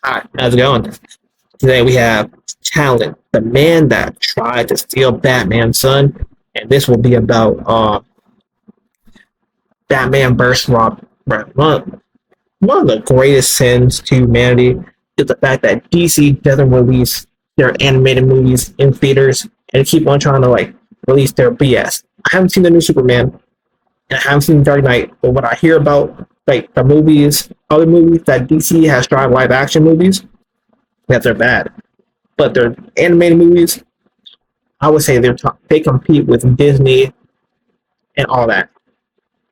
Hi, how's it going? Today we have Talon, the man that tried to steal Batman's son, and this will be about Batman versus Robin. Right. One of the greatest sins to humanity is the fact that DC doesn't release their animated movies in theaters and keep on trying to release their BS. I haven't seen the new Superman and I haven't seen Dark Knight, but what I hear about the movies, other movies that DC has tried live action movies, that they're bad. But their animated movies, I would say they compete with Disney and all that.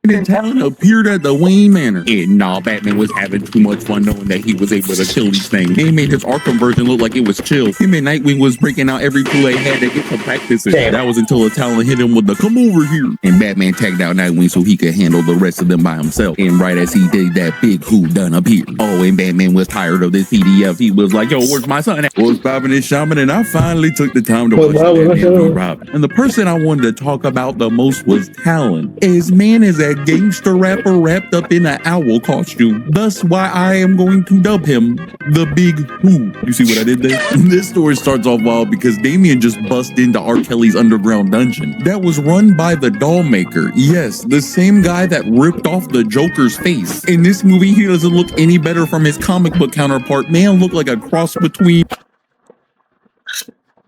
And Talon appeared at the Wayne Manor. And Batman was having too much fun knowing that he was able to kill these things. They made his Arkham version look like it was chill. Him and Nightwing was breaking out every tool they had to get some practice. That was until a Talon hit him with the "come over here." And Batman tagged out Nightwing so he could handle the rest of them by himself. And right as he did that, big who done appeared. Oh, and Batman was tired of this PDF. He was like, "Yo, where's my son?" Was popping his shaman, and I finally took the time to watch Batman v Robin. And the person I wanted to talk about the most was Talon. His man is a gangster rapper wrapped up in an owl costume. Thus why I am going to dub him the Big Who. You see what I did there? This story starts off wild because Damian just bust into R. Kelly's underground dungeon that was run by the doll maker. Yes, the same guy that ripped off the Joker's face. In this movie, he doesn't look any better from his comic book counterpart. Man looked like a cross between...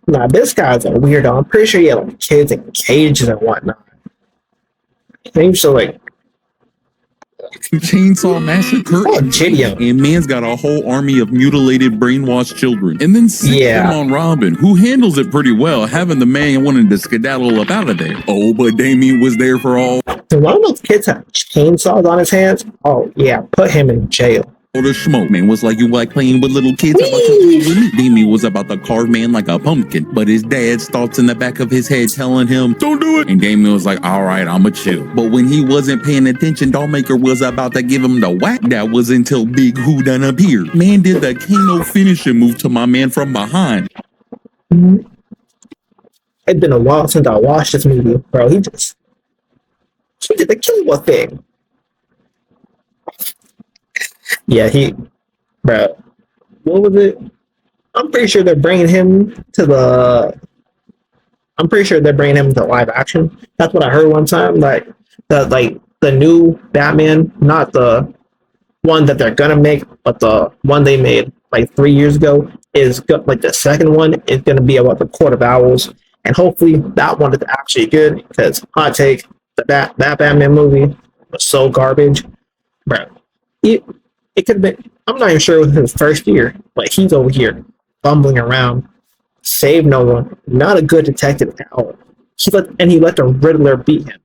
Nah, this guy's a weirdo. I'm pretty sure he had kids in cages and whatnot. He used to Chainsaw Massacre. And man's got a whole army of mutilated, brainwashed children. And then him on Robin, who handles it pretty well, having the man wanting to skedaddle up out of there. Oh, but Damian was there for all. So one of those kids had chainsaws on his hands? Oh, yeah, put him in jail. The smoke man was like, "You like playing with little kids? How about you play with me?" Damian was about to carve man like a pumpkin, but his dad's thoughts in the back of his head telling him, "Don't do it." And Damian was like, "All right, I'ma chill." But when he wasn't paying attention, Dollmaker was about to give him the whack. That was until Big Who done appeared. Man did the Kano finishing move to my man from behind. It's been a while since I watched this movie, bro. He did the killer thing. Yeah, bro, what was it? I'm pretty sure they're bringing him to live action. That's what I heard one time. The new Batman, not the one that they're gonna make, but the one they made 3 years ago the second one is gonna be about the Court of Owls, and hopefully that one is actually good. Because hot take, that Batman movie was so garbage, bro. It could have been. I'm not even sure it was his first year, but he's over here bumbling around, save no one, not a good detective at all. He let the Riddler beat him.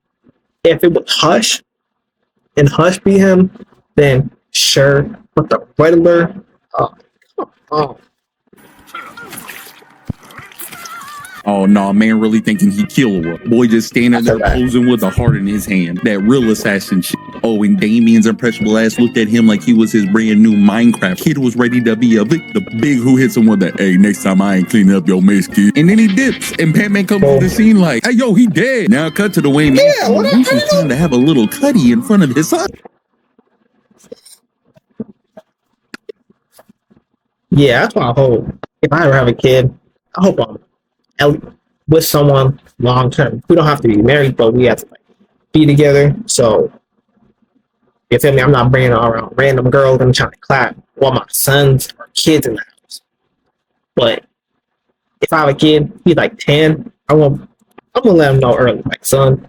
If it was Hush, and Hush beat him, then sure. But the Riddler, come on. Oh no, man really thinking he killed her. Boy just standing there posing with a heart in his hand. That real assassin shit. Oh, and Damian's impressionable ass looked at him like he was his brand new Minecraft. Kid was ready to be a victim. Big Who hits him with that, "Hey, next time I ain't cleaning up your mess, kid." And then he dips, and Batman comes to the scene like, "Hey, yo, he dead." Now cut to the Wayne Manor. Bruce was trying to have a little cutty in front of his son. Yeah, that's why I hope. If I ever have a kid, I hope I'm with someone long term. We don't have to be married, but we have to be together. So, you feel me? I'm not bringing around random girls and trying to clap while my sons or kids in the house. But if I have a kid, he's 10. I'm gonna let him know early, son.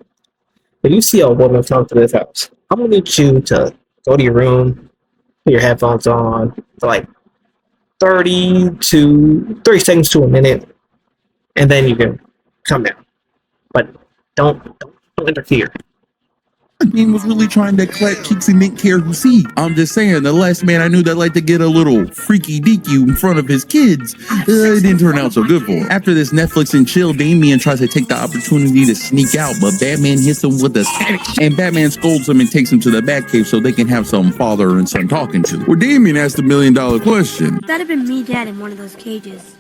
If you see a woman come to this house, I'm gonna need you to go to your room, put your headphones on for 30 seconds to a minute, and then you can come down. But don't interfere. Man was really trying to clap cheeks and didn't care who see. I'm just saying, the last man I knew that liked to get a little freaky deaky in front of his kids, it didn't turn out so good for him. After this Netflix and chill, Damian tries to take the opportunity to sneak out, but Batman hits him with a static, and Batman scolds him and takes him to the Batcave so they can have some father and son talking to. Where Damian asked the $1 million question. If that had been me, Dad, in one of those cages,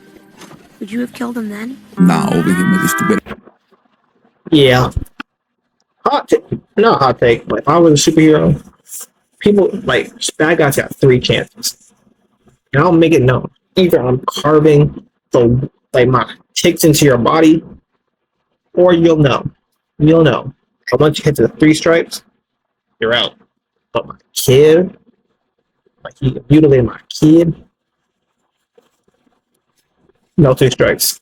would you have killed him then? Nah, over here, nigga, stupid. Yeah. Not hot take, but if I was a superhero, people bad guys got 3 chances. and I'll make it known. Either I'm carving the my ticks into your body, or you'll know. You'll know. And once you hit the 3 stripes, you're out. But my kid, like you mutilated my kid, no 3 stripes.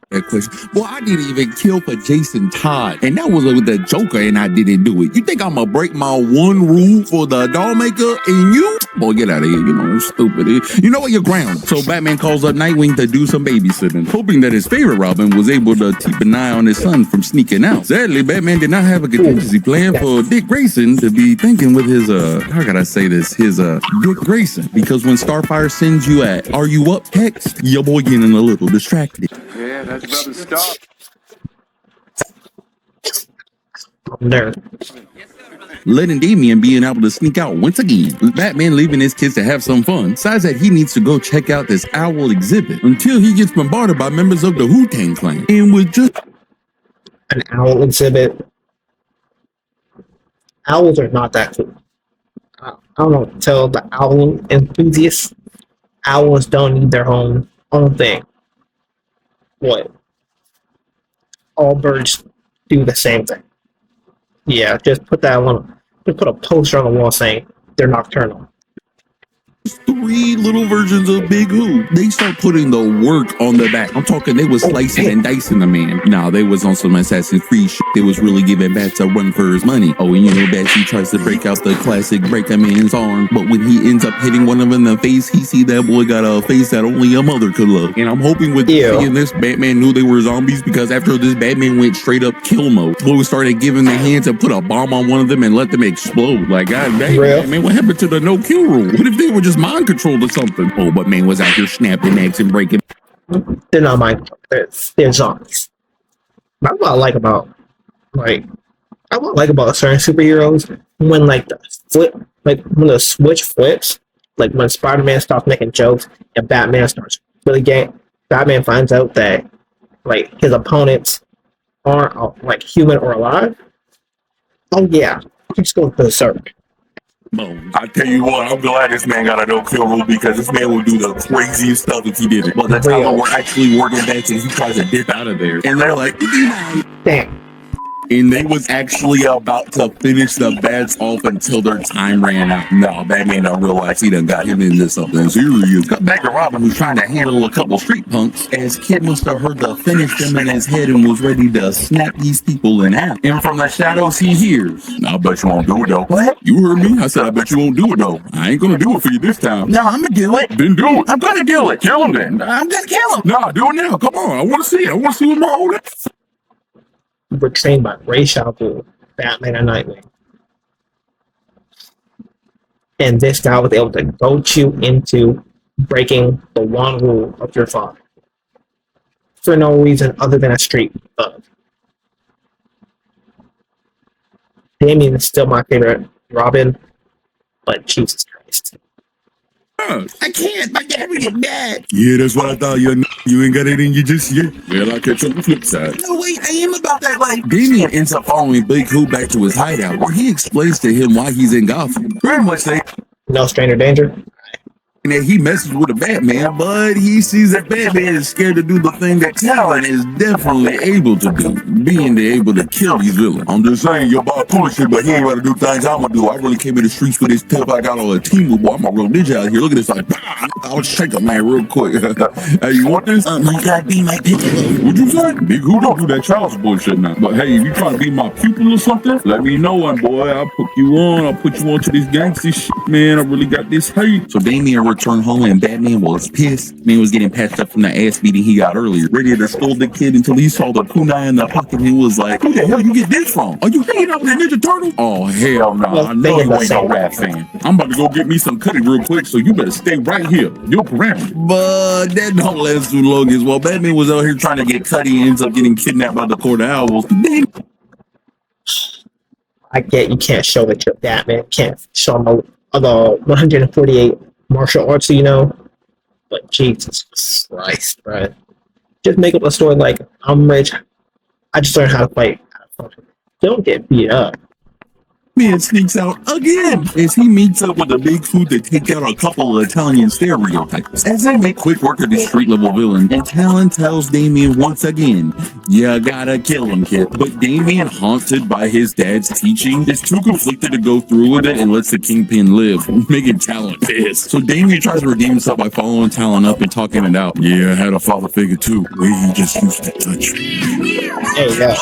That question. Well, I didn't even kill for Jason Todd, and that was with the Joker, and I didn't do it. You think I'm gonna break my one rule for the doll maker and you? Boy, get out of here. You know, stupid. You know what? You're grounded. So Batman calls up Nightwing to do some babysitting, hoping that his favorite Robin was able to keep an eye on his son from sneaking out. Sadly, Batman did not have a contingency plan for Dick Grayson to be thinking with his, how can I say this? His, Dick Grayson. Because when Starfire sends you at, "Are you up?" text, your boy getting a little distracted. Yeah, that's about to stop. I'm there. Letting Damian being able to sneak out once again. Batman leaving his kids to have some fun, decides that he needs to go check out this owl exhibit until he gets bombarded by members of the Wu-Tang Clan. And with just An owl exhibit. Owls are not that cool. I don't know. Tell the owl enthusiasts, owls don't need their own thing. What? All birds do the same thing. Yeah, just put that one. Just put a poster on the wall saying they're nocturnal. 3 little versions of Big Who. They start putting the work on the back. I'm talking they was slicing and dicing the man. Nah, they was on some Assassin's Creed shit. They was really giving Bats a run for his money. Oh, and you know Batsy tries to break out the classic break a man's arm, but when he ends up hitting one of them in the face, he see that boy got a face that only a mother could love. And I'm hoping with seeing this, Batman knew they were zombies, because after this, Batman went straight up kill mode. Boy started giving the hands and put a bomb on one of them and let them explode. Like, god dang, Batman, what happened to the no kill rule? What if they were just mind controlled or something? Oh, but man was out here snapping necks and breaking. They're not mind. They're zombies. That's what I like about certain superheroes, when like the flip, like when the switch flips, like when Spider-Man stops making jokes and Batman starts really getting. Batman finds out that like his opponents aren't like human or alive. Oh yeah, he's going berserk. I tell you what, I'm glad this man got a no kill rule, because this man would do the craziest stuff if he did it. But that's how we're actually working back, and he tries to dip out of there. And they're like, damn. And they was actually about to finish the bats off until their time ran out. No, Batman don't realize he done got him into something serious. Cut back to Robin, who's trying to handle a couple street punks, as Kid must have heard the finish them in his head and was ready to snap these people in half. And from the shadows he hears, "I bet you won't do it though." What? You heard me? I said, I bet you won't do it though. I ain't gonna do it for you this time. No, I'm gonna do it. Then do it. I'm gonna do it. Kill him then. I'm gonna kill him. Nah, do it now. Come on. I wanna see it. I wanna see what my old Were trained by Ra's al Ghul, Batman, and Nightwing. And this guy was able to goad you into breaking the one rule of your father for no reason other than a street thug. Damian is still my favorite Robin, but Jesus Christ. I can't. My dad would get mad. Yeah, that's what I thought. You ain't got it in you just yet. Well, I'll catch you on the flip side. No, wait, I am about that life. Damian ends up following Big Who back to his hideout, where he explains to him why he's in Gotham. Pretty much say, no stranger danger. and that he messes with a Batman, but he sees that Batman is scared to do the thing that Talon is definitely able to do, being able to kill these villains. I'm just saying, your boss cool shit, but he ain't about to do things I'm gonna do. I really came in the streets with this tip. I got on a team with, boy, I'm a real ninja out here. Look at this, like, I'll shake a man real quick. Hey, you want this? You gotta be my Piccolo. What'd you say? Big Who don't do that child's bullshit now. But hey, if you trying to be my pupil or something, let me know, and boy, I'll put you on. I'll put you on to this gangster shit, man. I really got this hate. So Damian returned home and Batman was pissed. Man was getting patched up from the ass beating he got earlier, ready to scold the kid until he saw the kunai in the pocket and he was like, who the hell you get this from? Are you hanging out with that Ninja Turtle? Oh, hell no. I know you ain't no rap fan. I'm about to go get me some cutty real quick, so you better stay right here. You're parameter. But that don't last too long as well. Batman was out here trying to get Cuddy and ends up getting kidnapped by the Court of Owls. I get you can't show that you're Batman, can't show them the 148 martial arts, you know, but Jesus Christ, bro. Just make up a story like, I'm rich, I just learned how to fight. Don't get beat up. Man sneaks out again as he meets up with the Bigfoot to take out a couple of Italian stereotypes. As they make quick work of this street level villain, and Talon tells Damien once again, "You gotta kill him, kid." But Damien, haunted by his dad's teaching, is too conflicted to go through with it and lets the Kingpin live, making Talon pissed. So Damien tries to redeem himself by following Talon up and talking it out. "Yeah, I had a father figure too. Way he just used to touch me." There you go.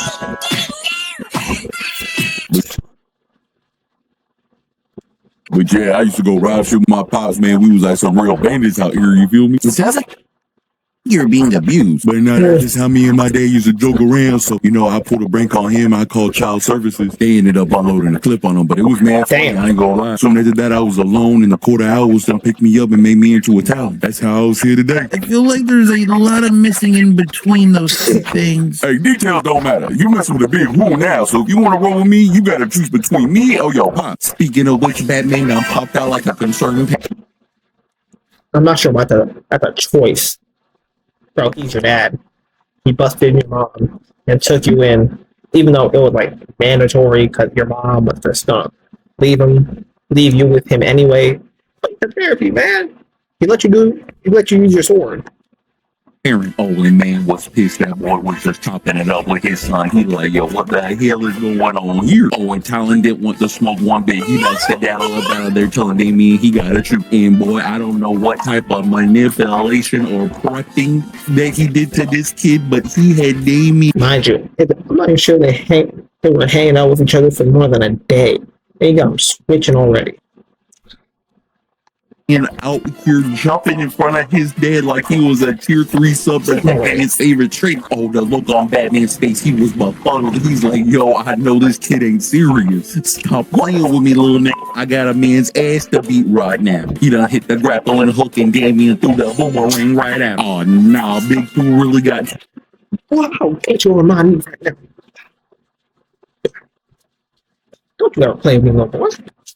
But yeah, I used to go ride shit with my pops, man. We was like some real bandits out here, you feel me? It sounds like you're being abused. But no, that's just how me and my dad used to joke around. So, I pulled a prank on him. I called child services. They ended up unloading a clip on him, but it was mad funny. Damn. I ain't gonna lie. Soon after that, I was alone, and the quarter hours done picked me up and made me into a talent. That's how I was here today. I feel like there's a lot of missing in between those two things. Hey, details don't matter. You messing with a big who now, so if you want to roll with me, you gotta choose between me or your pop. Speaking of which, Batman done popped out like a concerned I'm not sure about the choice. Bro, he's your dad. He busted your mom and took you in, even though it was like mandatory because your mom was just gonna leave you with him anyway. But the therapy, man. He let you use your sword. parent. Owen man was pissed. That boy was just chopping it up with his son. He like, yo, what the hell is going on here? Owen Talon didn't want to smoke one bit. He done sat down all up out of there telling Damien he got to shoot. And boy, I don't know what type of manipulation or prepping that he did to this kid, but he had Damien. Mind you, I'm not even sure they were hanging out with each other for more than a day. They got them switching already. And out here jumping in front of his dad like he was a tier 3 sub to Batman's favorite trait. Oh, the look on Batman's face, he was befuddled. He's like, yo, I know this kid ain't serious. Stop playing with me, little nigga. I got a man's ass to beat right now. He done hit the grappling hook and Damien threw the boomerang right out. Oh, nah, Big Two really got... Wow, can't you remind me right now? Don't you ever play with me, little boy.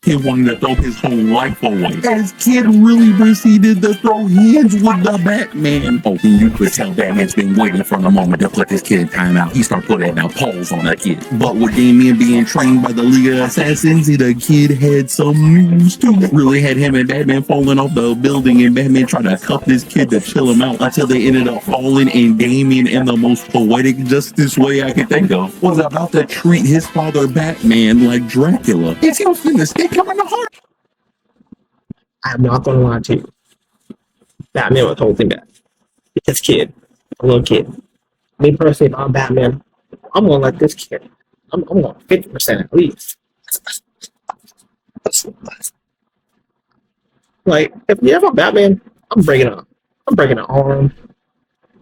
He wanted to throw his whole life away. As kid really proceeded to throw hands with the Batman. Oh, and you could tell Batman's been waiting for the moment to put this kid in timeout. He started putting out polls on that kid. But with Damien being trained by the League of Assassins, the kid had some moves too. Really had him and Batman falling off the building, and Batman tried to cuff this kid to chill him out until they ended up falling, and Damien, in the most poetic justice way I could think of, was about to treat his father Batman like Dracula. Is he was finna stick him in the heart? I'm not gonna lie to you. Batman was holding that. This kid, a little kid. Me personally, if I'm Batman, I'm gonna let this kid. I'm going 50% at least. Like, if you ever Batman, I'm breaking an arm,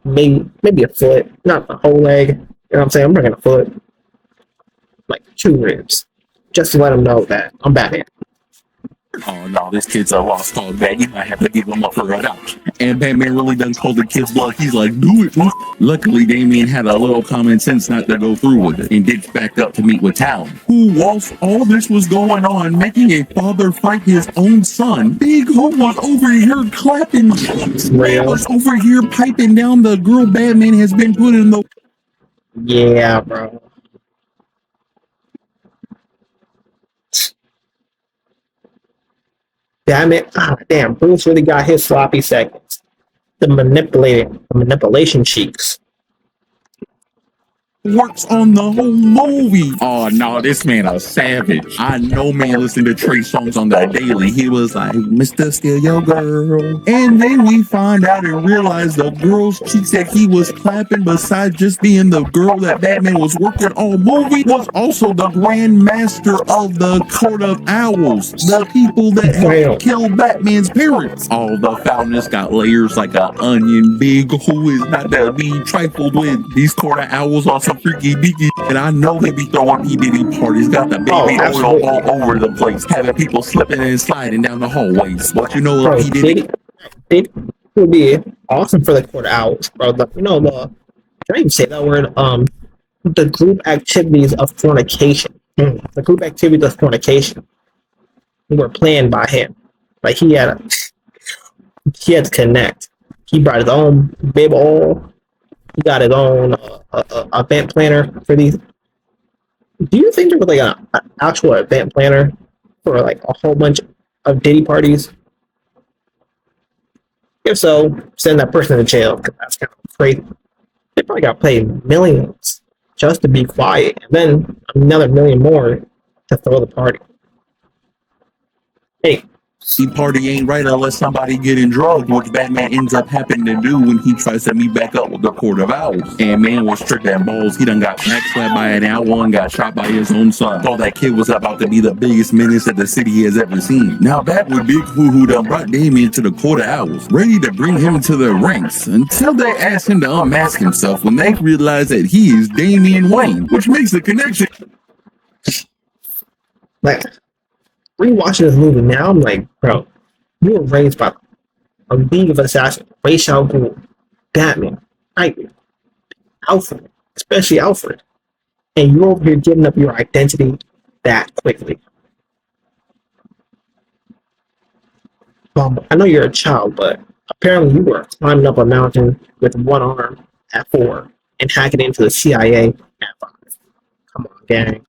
maybe a foot, not the whole leg. You know what I'm saying? I'm breaking a foot, like 2 ribs, just to let him know that I'm Batman. Oh no, this kid's a lost cause, man. You might have to give him up for adoption. And Batman really done told the kid's blood. He's like, do it. Luckily, Damien had a little common sense not to go through with it and ditched back up to meet with Talon, who, whilst all this was going on, making a father fight his own son, Big Hope was over here clapping cheeks. Man was over here piping down the girl Batman has been put in the... Yeah, bro. Damn it. Damn, Bruce really got his sloppy seconds. The manipulation cheeks. Works on the whole movie. Oh no, this man a savage. I know man listened to Trey songs on the daily. He was like, Mr. Steal Your Girl. And then we find out and realize the girl's cheeks that he was clapping, besides just being the girl that Batman was working on movie, was also the Grand Master of the Court of Owls. The people that helped kill Batman's parents. All the foulness got layers like an onion. Big who is not to be trifled with. These Court of Owls are some freaky deaky, and I know they be throwing P-Diddy parties. Got the baby oil all over the place, having people slipping and sliding down the hallways. But you know what, P-Diddy? It would be awesome for the Court of Owls, bro. Can I even say that word? The group activities of fornication. The group activities of fornication were planned by him. Like he had to connect. He brought his own baby oil. He got his own event planner for these. Do you think there was like an actual event planner for like a whole bunch of Diddy parties? If so, send that person to jail because that's kind of crazy. They probably got paid millions just to be quiet, and then another million more to throw the party. Hey, See, party ain't right unless somebody getting drugged, which Batman ends up having to do when he tries to meet back up with the Court of Owls. And man was tricked at balls. He done got backslapped by an owl and got shot by his own son. Thought that kid was about to be the biggest menace that the city has ever seen. Now back with Big Hoo Hoo done brought Damien to the Court of Owls, ready to bring him to the ranks until they ask him to unmask himself when they realize that he is Damian Wayne, which makes the connection. like rewatching this movie now, I'm like, bro, you were raised by a League of Assassins, Ra's al Ghul, Batman, Nightwing, Alfred, especially Alfred, and you're over here giving up your identity that quickly. I know you're a child, but apparently you were climbing up a mountain with one arm at 4 and hacking into the CIA at 5. Come on, gang.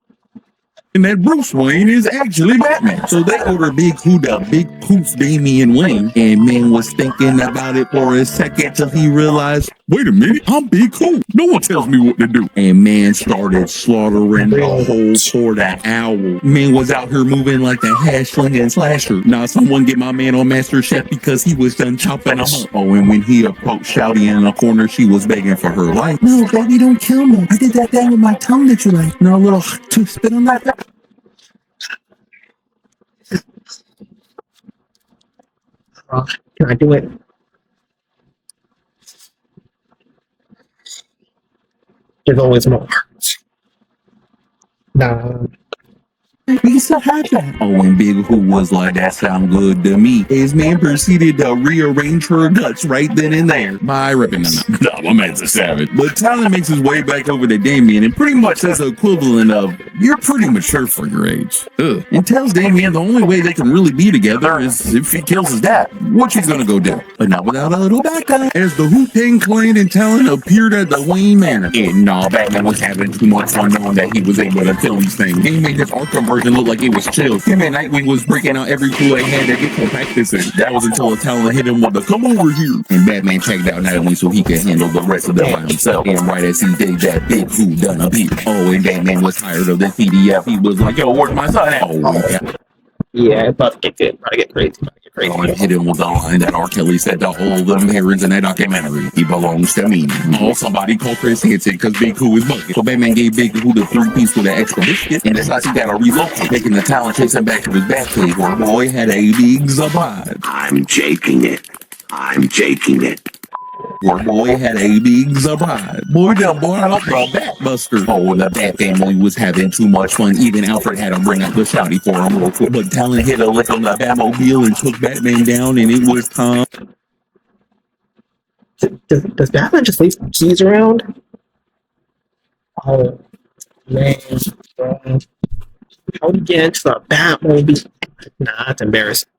And that Bruce Wayne is actually Batman. So they order Big Hoo to Big Poof Damian Wayne. And man was thinking about it for a second till he realized, wait a minute, I'm Big Hoo. No one tells me what to do. And man started slaughtering the whole Court of Owl. Man was out here moving like the hashling and slasher. Now someone get my man on Master Chef because he was done chopping him up. Oh, and when he approached Shouty in the corner, she was begging for her life. No, baby, don't kill me. I did that thing with my tongue that you like. No, a little to spit on that. Can I do it? There's always more. Nah. We can still have that. Oh, and Big Hoo was like, that sound good to me. His man proceeded to rearrange her guts right then and there. My ripping them out. No, my man's a savage. But Talon makes his way back over to Damien and pretty much says the equivalent of, you're pretty mature for your age. Ugh. And tells Damien the only way they can really be together is if he kills his dad, which he's gonna go do. But not without a little backup. As the Wu-Tang Clan and Talon appeared at the Wayne Manor. And nah, Batman was having too much fun knowing that he was able to kill these things. He made his Arkham version look like it was chill. Him and Nightwing was breaking out every tool they had to get some practice in. That was until a Talon hit him with the come over here. And Batman tagged out Nightwing so he could handle the rest of them by himself. And right as he did that, Big Hoo done appeared. Oh, and Batman was tired of the PDF. He was like, yo, where's my son at? Oh, yeah. Yeah, it's about to get good. About to get crazy. About to get crazy. Oh, and hit him with the line that R. Kelly said to all them parents in that documentary. He belongs to me. Oh, somebody called Chris Hansen because Big Hoo is bugging. So Batman gave Big Hoo the 3-piece with an extra biscuit, and decides he gotta relocate, making the Talon chase him back to his Batcave where boy had a big surprise. I'm jaking it. I'm jaking it. Where boy had a big surprise. Boy done bought out the Batbuster. Oh, the Bat family was having too much fun. Even Alfred had to bring out the shouty for him real quick. But Talon hit a lick on the Batmobile and took Batman down, and it was time. Does Batman just leave some keys around? Oh, man. How do you get into the Batmobile? Nah, that's embarrassing.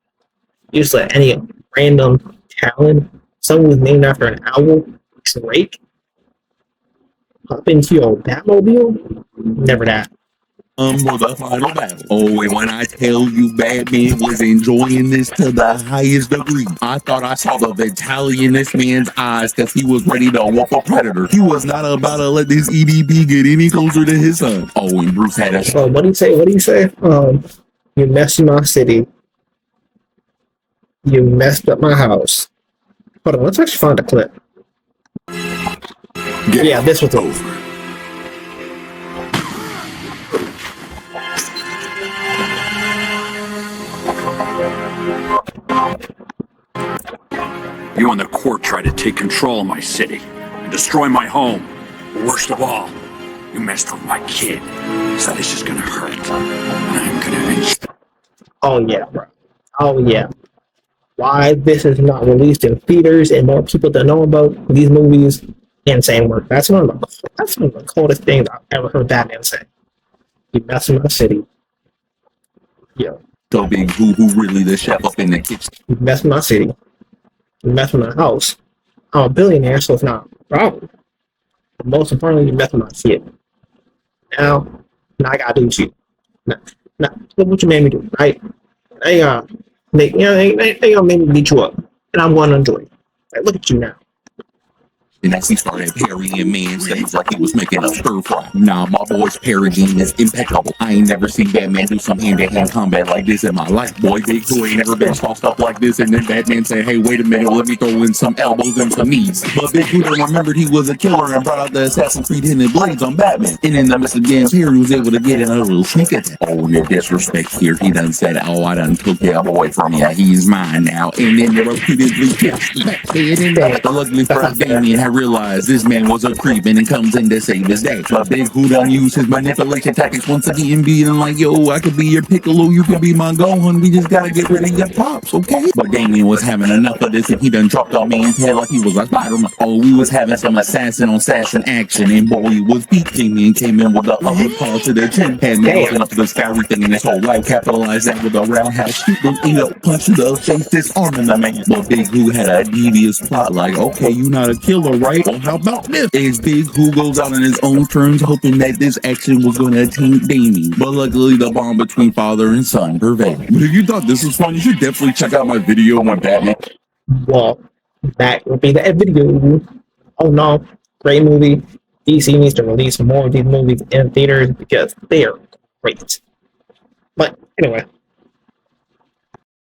You just let any random Talon, someone who's named after an owl, Drake, hop into your Batmobile? Never that. For the final battle. Oh, and when I tell you Batman was enjoying this to the highest degree, I thought I saw the vitality in this man's eyes because he was ready to whoop a predator. He was not about to let this EDP get any closer to his son. Oh, and Bruce had a So what do you say? What do you say? You messed my city. You messed up my house. Hold on, let's actually find a clip. Yeah, this was over. You and the court tried to take control of my city and destroy my home. But worst of all, you messed with my kid. So this is gonna hurt. And I'm gonna end. Oh yeah, bro. Oh yeah. Why this is not released in theaters and more people don't know about these movies? Insane work. That's one of the coldest things I've ever heard Batman say. You mess with my city. Yo. so big who really the chef up in the kitchen. You mess with my city. You mess with my house. I'm a billionaire, so it's not a problem. But most importantly, you mess with my kid. Now, Now I gotta do to you. Now, look what you made me do. I make they gonna make me beat you up, and I'm gonna enjoy it. Like, look at you now. And as he started parrying man seems like he was making a stir fry. Nah, my boy's parry game is impeccable. I ain't never seen Batman do some hand-to-hand combat like this in my life. Boy, Big Boo ain't never been tossed up like this. And then Batman said, hey, wait a minute, let me throw in some elbows and some knees. But Big Boo remembered he was a killer and brought out the Assassin's Creed hidden blades on Batman. And in the midst of damn Perry was able to get in a little sneak attack. Oh, your disrespect here. He done said, oh, I done took your boy from you. He's mine now. And then they repeatedly kissed back. The luckily for Damien had realized this man was a creep and he comes in to save his day. But Big Boo done used his manipulation tactics once again, being like, yo, I could be your Piccolo, you could be my Gohan, we just gotta get rid of your pops, okay? But Damien was having enough of this and he done dropped our man's head like he was a Spider-Man. Oh, we was having some assassin on assassin action and boy, he was beat. Damien came in with the upper paw to the chin, had me looking up to the sky, everything in his whole life, capitalized that with a roundhouse kick, then eat up, punch to the face, disarming the man. But Big Boo had a devious plot like, okay, you not a killer, right? Well, how about this? As Big Boo goes out on his own terms, hoping that this action was going to taint Damien. But luckily, the bond between father and son prevailed. But if you thought this was fun, you should definitely check out my video on Batman. Well, that would be the video. Oh no, great movie. DC needs to release more of these movies in theaters because they are great. But anyway.